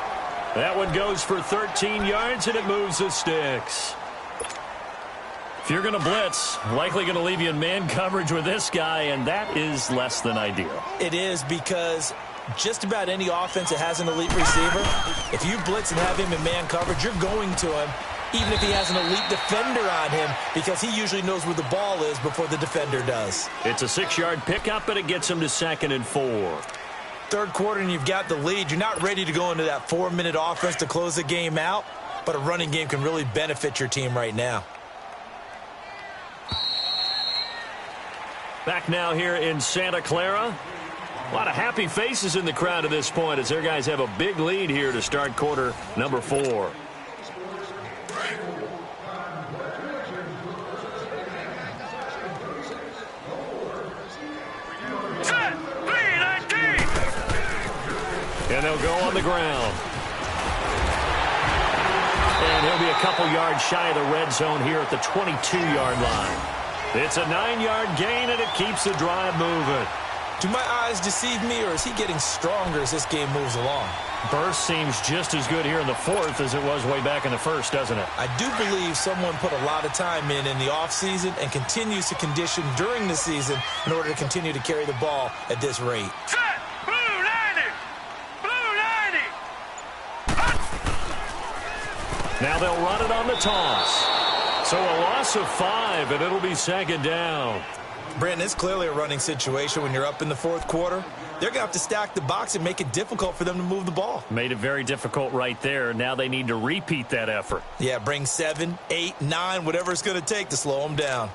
That one goes for 13 yards, and it moves the sticks. If you're going to blitz, likely going to leave you in man coverage with this guy, and that is less than ideal. It is, because just about any offense that has an elite receiver, if you blitz and have him in man coverage, you're going to him, even if he has an elite defender on him, because he usually knows where the ball is before the defender does. It's a 6-yard pickup, but it gets him to 2nd and 4. Third quarter, and you've got the lead. You're not ready to go into that 4-minute offense to close the game out, but a running game can really benefit your team right now. Back now here in Santa Clara. A lot of happy faces in the crowd at this point as their guys have a big lead here to start quarter number 4. And they'll go on the ground. And he'll be a couple yards shy of the red zone here at the 22-yard line. It's a 9-yard gain, and it keeps the drive moving. Do my eyes deceive me, or is he getting stronger as this game moves along? Burst seems just as good here in the 4th as it was way back in the 1st, doesn't it? I do believe someone put a lot of time in the offseason and continues to condition during the season in order to continue to carry the ball at this rate. Set! Blue 90! Blue 90! Now they'll run it on the toss. So a loss of 5, and it'll be 2nd down. Brandon, it's clearly a running situation when you're up in the 4th quarter. They're going to have to stack the box and make it difficult for them to move the ball. Made it very difficult right there. Now they need to repeat that effort. Yeah, bring 7, 8, 9, whatever it's going to take to slow them down.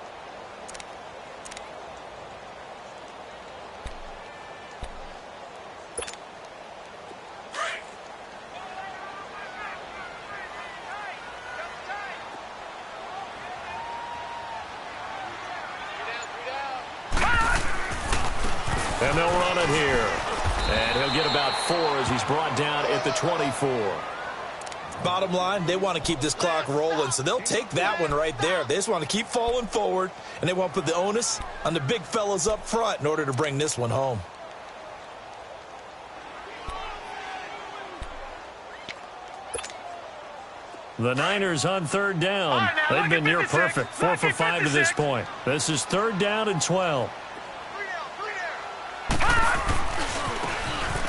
And they'll run it here. And he'll get about 4 as he's brought down at the 24. Bottom line, they want to keep this clock rolling, so they'll take that one right there. They just want to keep falling forward, and they want to put the onus on the big fellas up front in order to bring this one home. The Niners on 3rd down. They've been near perfect. 4 for 5 to this point. This is 3rd down and 12.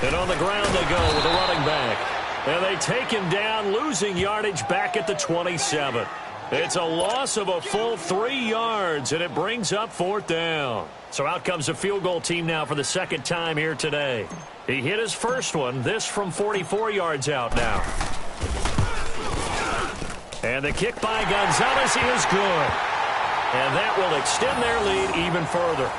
And on the ground they go with the running back. And they take him down, losing yardage back at the 27. It's a loss of a full 3 yards, and it brings up 4th down. So out comes the field goal team now for the 2nd time here today. He hit his first one, this from 44 yards out now. And the kick by Gonzalez is good. And that will extend their lead even further.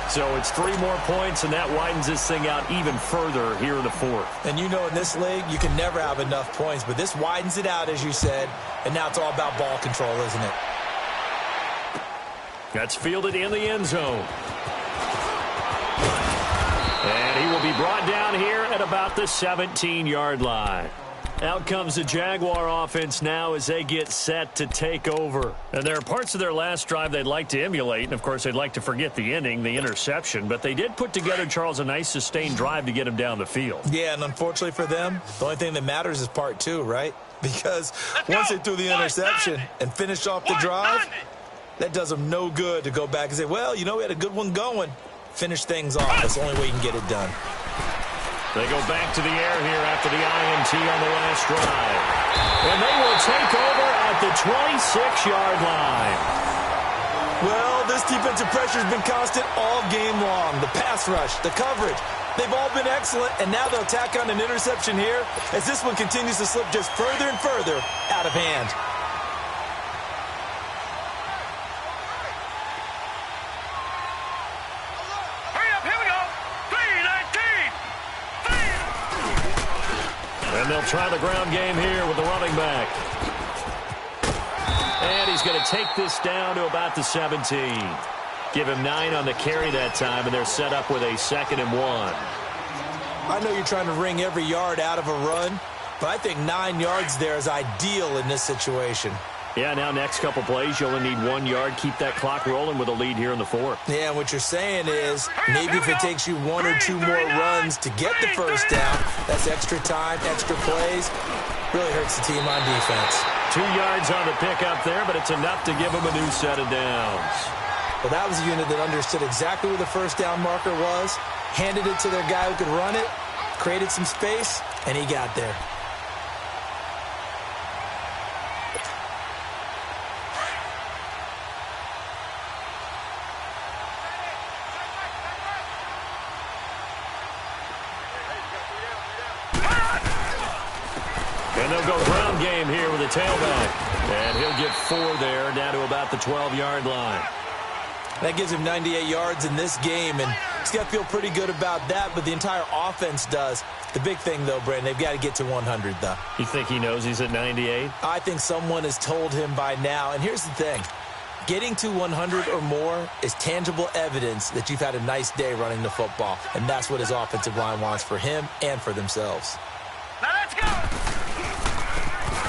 So it's 3 more points, and that widens this thing out even further here in the 4th. And you know in this league, you can never have enough points, but this widens it out, as you said, and now it's all about ball control, isn't it? That's fielded in the end zone. And he will be brought down here at about the 17-yard line. Out comes the Jaguar offense now as they get set to take over. And there are parts of their last drive they'd like to emulate. And, of course, they'd like to forget the inning, the interception. But they did put together, Charles, a nice sustained drive to get him down the field. Yeah, and unfortunately for them, the only thing that matters is part 2, right? Because once they threw the interception and finished off the drive, that does them no good to go back and say, well, you know, we had a good one going. Finish things off. That's the only way you can get it done. They go back to the air here after the INT on the last drive. And they will take over at the 26-yard line. Well, this defensive pressure has been constant all game long. The pass rush, the coverage, They've all been excellent, and now they'll tack on an interception here as this one continues to slip just further and further out of hand. Hurry up, here we go. 3-19. And they'll try the ground game here with the running back. And he's going to take this down to about the 17. Give him 9 on the carry that time, and they're set up with a 2nd and 1. I know you're trying to wring every yard out of a run, but I think 9 yards there is ideal in this situation. Yeah, now next couple plays, you only need 1 yard. Keep that clock rolling with a lead here in the 4th. Yeah, and what you're saying is maybe if it takes you 1 or 2 more runs to get the first down, that's extra time, extra plays. Really hurts the team on defense. 2 yards on the pickup there, but it's enough to give them a new set of downs. Well, that was a unit that understood exactly where the first down marker was, handed it to their guy who could run it, created some space, and he got there. And they'll go ground game here with a tailback. And he'll get 4 there, down to about the 12-yard line. That gives him 98 yards in this game, and he's got to feel pretty good about that, but the entire offense does. The big thing, though, Brandon, they've got to get to 100, though. You think he knows he's at 98? I think someone has told him by now, and here's the thing. Getting to 100 or more is tangible evidence that you've had a nice day running the football, and that's what his offensive line wants for him and for themselves. Now let's go.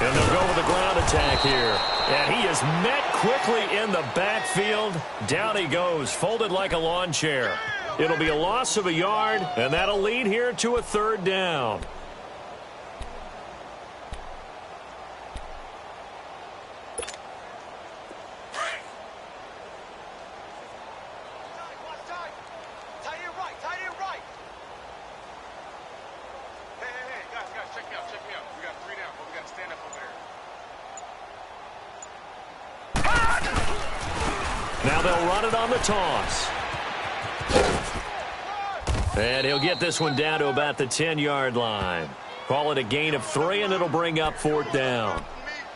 And they'll go with the ground attack here. And he is met quickly in the backfield. Down he goes, folded like a lawn chair. It'll be a loss of a yard, and that'll lead here to a 3rd down. Now they'll run it on the toss. And he'll get this one down to about the 10-yard line. Call it a gain of 3, and it'll bring up 4th down.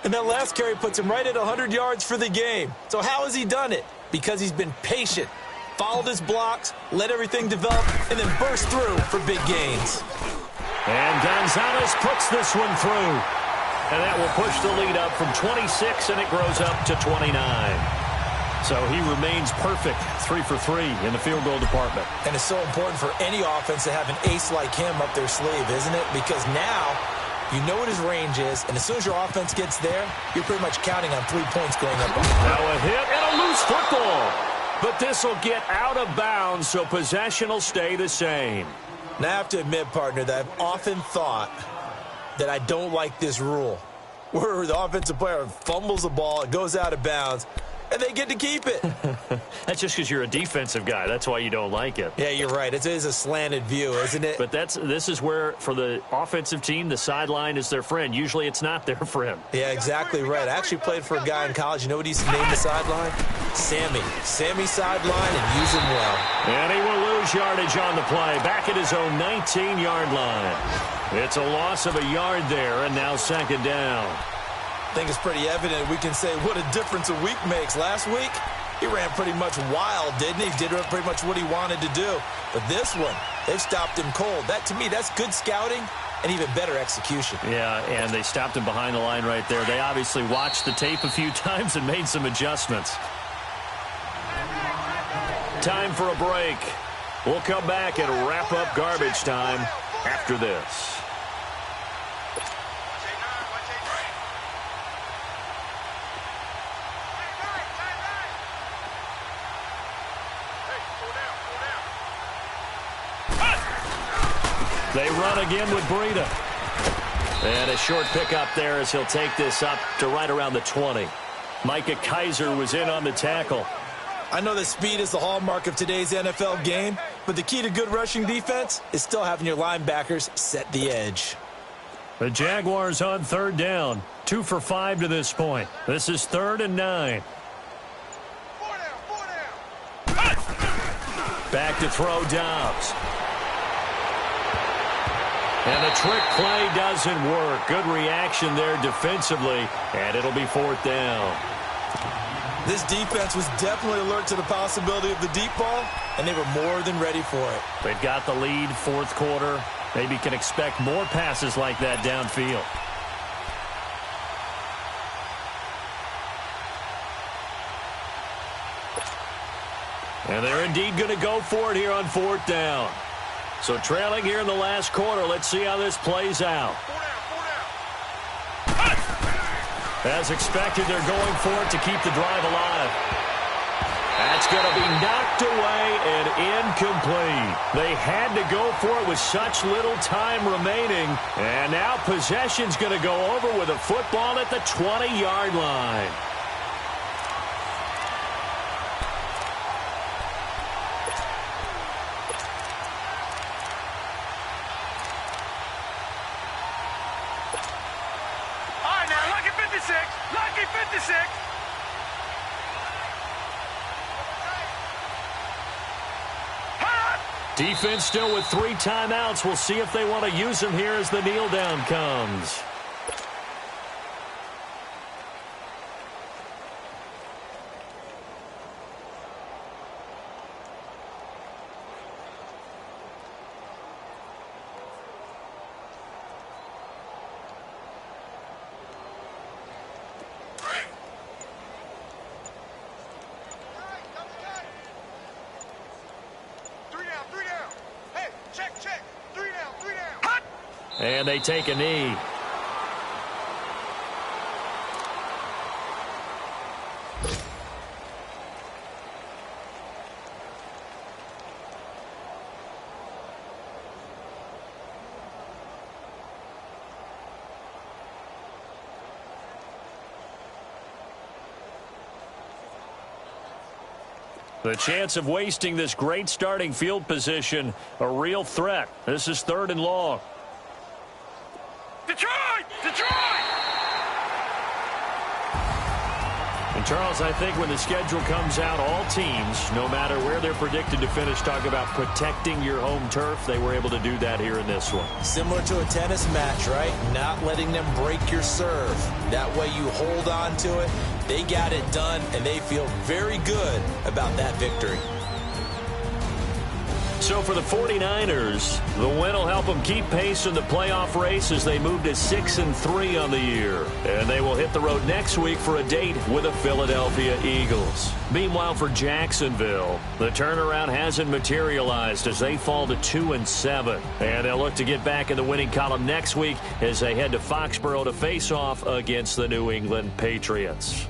And that last carry puts him right at 100 yards for the game. So how has he done it? Because he's been patient, followed his blocks, let everything develop, and then burst through for big gains. And Gonzalez puts this one through. And that will push the lead up from 26, and it grows up to 29. So he remains perfect, 3 for 3 in the field goal department. And it's so important for any offense to have an ace like him up their sleeve, isn't it? Because now you know what his range is, and as soon as your offense gets there, you're pretty much counting on 3 points going up. Now a hit and a loose football. But this will get out of bounds, so possession will stay the same. Now I have to admit, partner, that I've often thought that I don't like this rule, where the offensive player fumbles the ball, it goes out of bounds, and they get to keep it. That's just because you're a defensive guy. That's why you don't like it. Yeah, you're right. It is a slanted view, isn't it? But this is where, for the offensive team, the sideline is their friend. Usually it's not their friend. Yeah, exactly right. I actually played for a guy in college. You know what he used to name the sideline? Sammy. Sammy sideline, and use him well. And he will lose yardage on the play. Back at his own 19-yard line. It's a loss of a yard there, and now 2nd down. I think it's pretty evident we can say what a difference a week makes. Last week, he ran pretty much wild, didn't he? He did pretty much what he wanted to do. But this one, they've stopped him cold. That, to me, that's good scouting and even better execution. Yeah, and they stopped him behind the line right there. They obviously watched the tape a few times and made some adjustments. Time for a break. We'll come back and wrap up garbage time after this. They run again with Breida. And a short pickup there as he'll take this up to right around the 20. Micah Kaiser was in on the tackle. I know that speed is the hallmark of today's NFL game, but the key to good rushing defense is still having your linebackers set the edge. The Jaguars on 3rd down. 2 for 5 to this point. This is 3rd and 9. Back to throw Dobbs. And the trick play doesn't work. Good reaction there defensively, and it'll be 4th down. This defense was definitely alert to the possibility of the deep ball, and they were more than ready for it. They've got the lead, 4th quarter. Maybe can expect more passes like that downfield. And they're indeed going to go for it here on 4th down. So trailing here in the last quarter. Let's see how this plays out. As expected, they're going for it to keep the drive alive. That's going to be knocked away and incomplete. They had to go for it with such little time remaining. And now possession's going to go over with a football at the 20-yard line. Lucky 56. Defense still with 3 timeouts. We'll see if they want to use them here as the kneel down comes. And they take a knee. The chance of wasting this great starting field position, a real threat. This is 3rd and long. Detroit! And Charles, I think when the schedule comes out, all teams, no matter where they're predicted to finish, talk about protecting your home turf. They were able to do that here in this one. Similar to a tennis match, right? Not letting them break your serve. That way you hold on to it. They got it done, and they feel very good about that victory. So for the 49ers, the win will help them keep pace in the playoff race as they move to 6-3 on the year. And they will hit the road next week for a date with the Philadelphia Eagles. Meanwhile, for Jacksonville, the turnaround hasn't materialized as they fall to 2-7. And they'll look to get back in the winning column next week as they head to Foxborough to face off against the New England Patriots.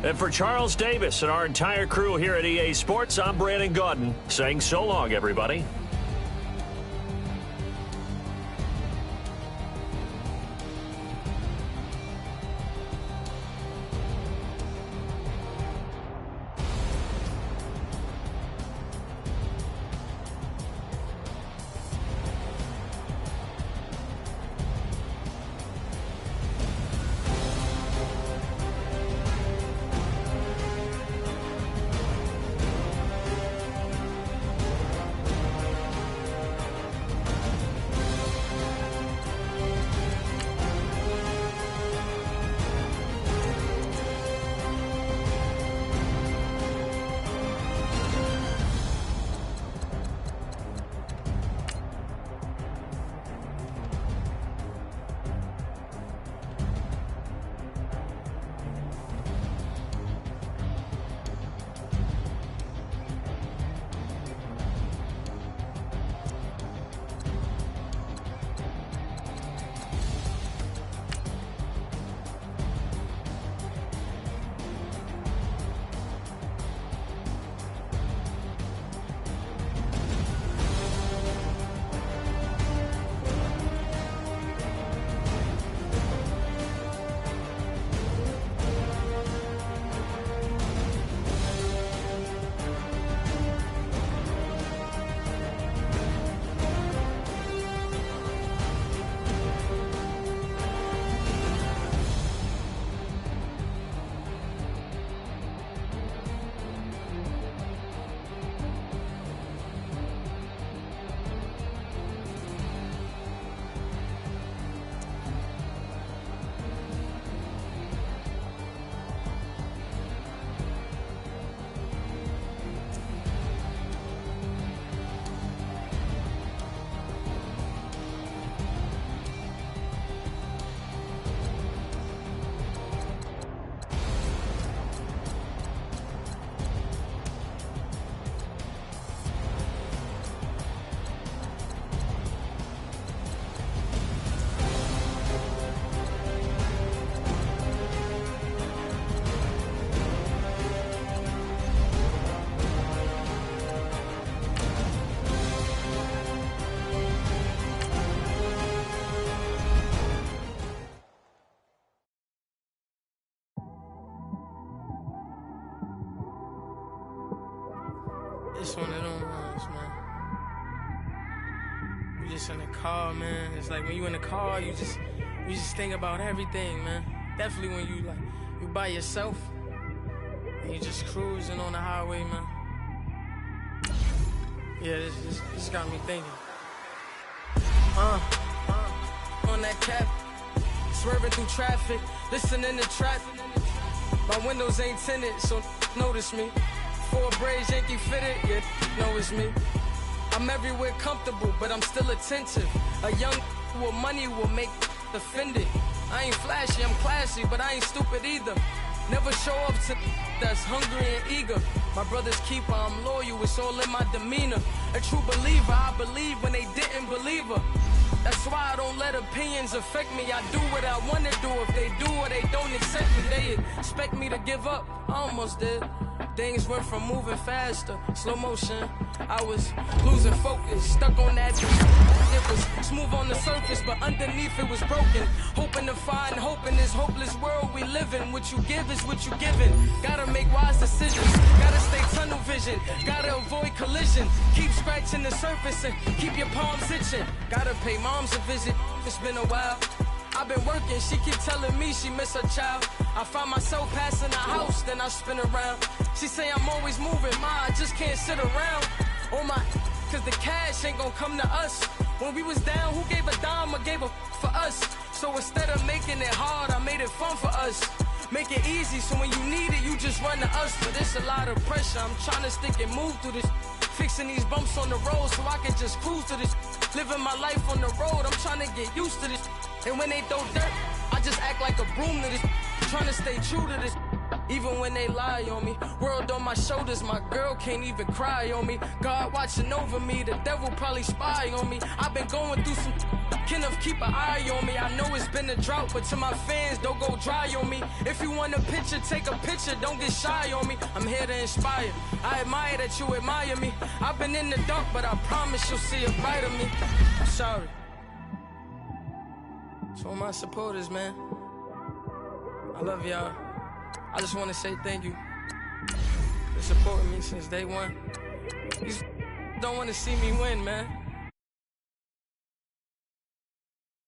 And for Charles Davis and our entire crew here at EA Sports, I'm Brandon Gaudin saying so long, everybody. It's one of them ones, man. You just in the car, man. It's like when you in the car, you just think about everything, man. Definitely when you by yourself and you just cruising on the highway, man. Yeah, this got me thinking. On that cap, swerving through traffic, listening to trap. My windows ain't tinted, so notice me. 4 braids, Yankee fitted, yeah, know it's me. I'm everywhere comfortable, but I'm still attentive. A young with money will make offended. I ain't flashy, I'm classy, but I ain't stupid either. Never show up to that's hungry and eager. My brother's keeper, I'm loyal, it's all in my demeanor. A true believer, I believe when they didn't believe her. That's why I don't let opinions affect me. I do what I want to do. If they do or they don't accept me, they expect me to give up. I almost did. Things went from moving faster, slow motion. I was losing focus, stuck on that. It was smooth on the surface, but underneath it was broken. Hoping to find hope in this hopeless world we live in. What you give is what you given. Gotta make wise decisions. Gotta stay tunnel vision. Gotta avoid collision. Keep scratching the surface and keep your palms itching. Gotta pay moms a visit. It's been a while. I've been working, she keep telling me she miss her child. I find myself passing the house, then I spin around. She say I'm always moving, I just can't sit around. Oh my, cause the cash ain't gonna come to us. When we was down, who gave a dime or gave a for us? So instead of making it hard, I made it fun for us. Make it easy, so when you need it, you just run to us. But it's a lot of pressure, I'm trying to stick and move through this. Fixing these bumps on the road so I can just cruise to this. Living my life on the road, I'm trying to get used to this. And when they throw dirt, I just act like a broom to this. Trying to stay true to this. Even when they lie on me. World on my shoulders, my girl can't even cry on me. God watching over me, the devil probably spy on me. I've been going through some Kenneth, keep an eye on me. I know it's been a drought, but to my fans, don't go dry on me. If you want a picture, take a picture, don't get shy on me. I'm here to inspire. I admire that you admire me. I've been in the dark, but I promise you'll see a bright of me. I'm sorry. To all my supporters, man, I love y'all. I just want to say thank you for supporting me since day one. These don't want to see me win, man.